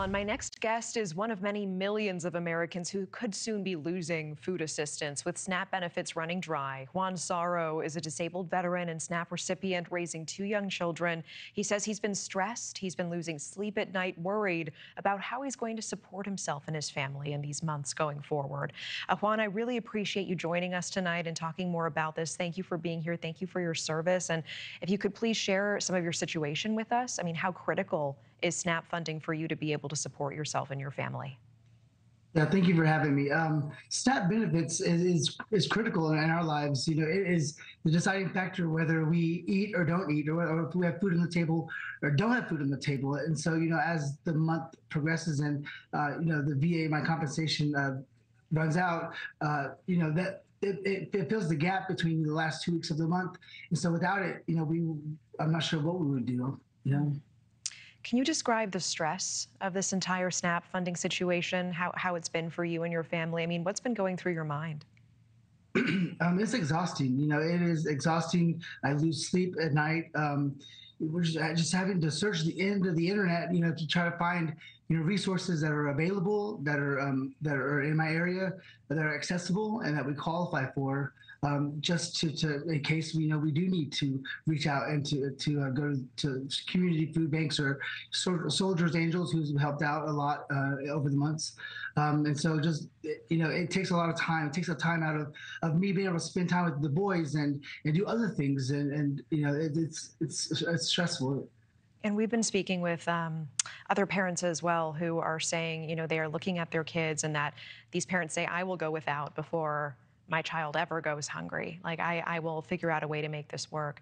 Juan, my next guest is one of many millions of Americans who could soon be losing food assistance with SNAP benefits running dry. Juan Saro is a disabled veteran and SNAP recipient raising two young children. He says he's been stressed, he's been losing sleep at night, worried about how he's going to support himself and his family in these months going forward. Juan, I really appreciate you joining us tonight and talking more about this. Thank you for being here. Thank you for your service. And if you could please share some of your situation with us. I mean, how critical is SNAP funding for you to be able to support yourself and your family? Yeah, thank you for having me. SNAP benefits is critical in our lives. You know, it is the deciding factor whether we eat or don't eat, or if we have food on the table or don't have food on the table. And so, you know, as the month progresses and you know, the VA, my compensation runs out, you know, that it fills the gap between the last 2 weeks of the month. And so without it, you know, I'm not sure what we would do. You know. Can you describe the stress of this entire SNAP funding situation, how it's been for you and your family? I mean, what's been going through your mind? It's exhausting. You know, it is exhausting. I lose sleep at night. We're just having to search the end of the internet, you know, to try to find, you know, resources that are available, that are in my area, that are accessible, and that we qualify for. Just to in case we know we do need to reach out and to go to community food banks or Soldiers Angels, who's helped out a lot over the months. And so just, you know, it takes a lot of time. It takes a time out of me being able to spend time with the boys and do other things. And you know, it's stressful. And we've been speaking with other parents as well who are saying, you know, they are looking at their kids and that these parents say, I will go without before my child ever goes hungry. Like, I will figure out a way to make this work.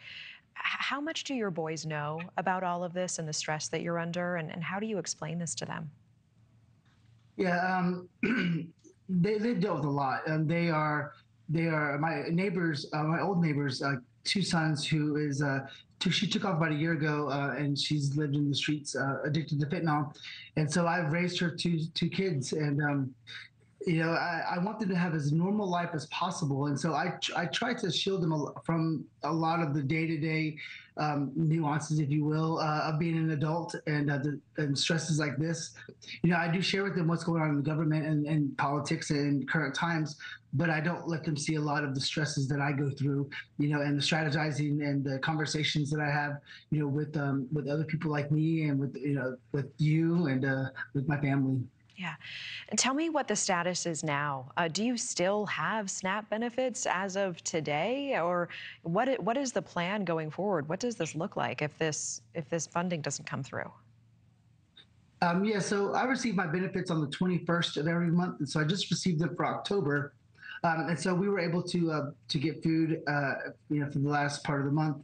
How much do your boys know about all of this and the stress that you're under, and how do you explain this to them? Yeah, they dealt with a lot. They are my neighbors, my old neighbors, two sons who is she took off about a year ago, and she's lived in the streets addicted to fentanyl, and so I've raised her two kids, and you know, I want them to have as normal life as possible. And so I try to shield them from a lot of the day-to-day nuances, if you will, of being an adult and stresses like this. You know, I do share with them what's going on in the government and politics and current times, but I don't let them see a lot of the stresses that I go through, you know, and the strategizing and the conversations that I have, you know, with other people like me and with, you know, with you and with my family. Yeah. And tell me what the status is now. Do you still have SNAP benefits as of today? Or what is the plan going forward? What does this look like if this funding doesn't come through? Yeah, so I receive my benefits on the 21st of every month. And so I just received it for October. And so we were able to get food, you know, for the last part of the month.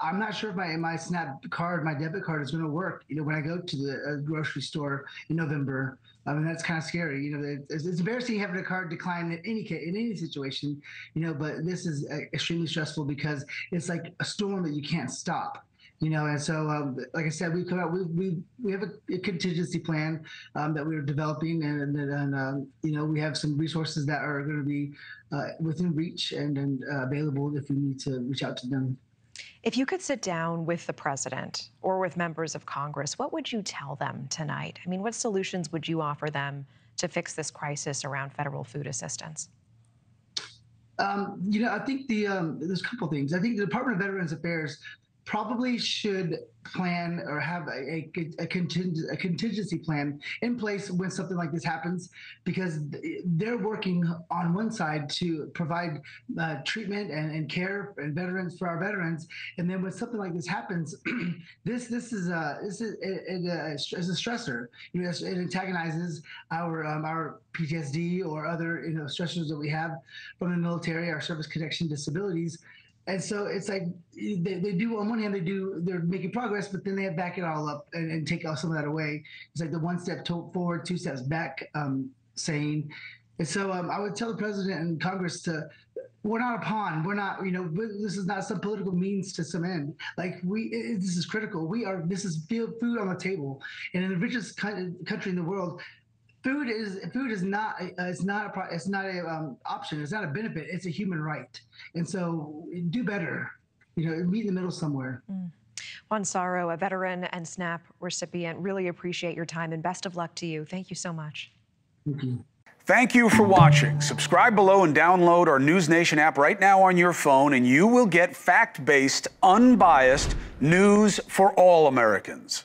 I'm not sure if my SNAP card, my debit card, is going to work. You know, when I go to the grocery store in November, I mean, that's kind of scary. You know, it's embarrassing having a card decline in any situation. You know, but this is extremely stressful because it's like a storm that you can't stop. You know, and so like I said, we have a contingency plan that we're developing, and you know, we have some resources that are going to be within reach and available if we need to reach out to them. If you could sit down with the president or with members of Congress, what would you tell them tonight? I mean, what solutions would you offer them to fix this crisis around federal food assistance? You know, I think there's a couple things. I think the Department of Veterans Affairs probably should plan or have a contingency plan in place when something like this happens, because they're working on one side to provide treatment and care and veterans for our veterans, and then when something like this happens, this is a stressor. You know, it antagonizes our PTSD or other, you know, stressors that we have from the military, our service connection disabilities. And so it's like they do, on one hand, they're making progress, but then they back it all up and take some of that away. It's like the one step forward, two steps back saying. And so I would tell the president and Congress we're not a pawn. We're not, you know, this is not some political means to some end. Like this is critical. This is food on the table. And in the richest country in the world, food is not a option. It's not a benefit. It's a human right. And so do better. You know, meet in the middle somewhere. Juan Saro, a veteran and SNAP recipient, really appreciate your time and best of luck to you. Thank you so much. Thank you. Thank you for watching. Subscribe below and download our NewsNation app right now on your phone, and you will get fact-based, unbiased news for all Americans.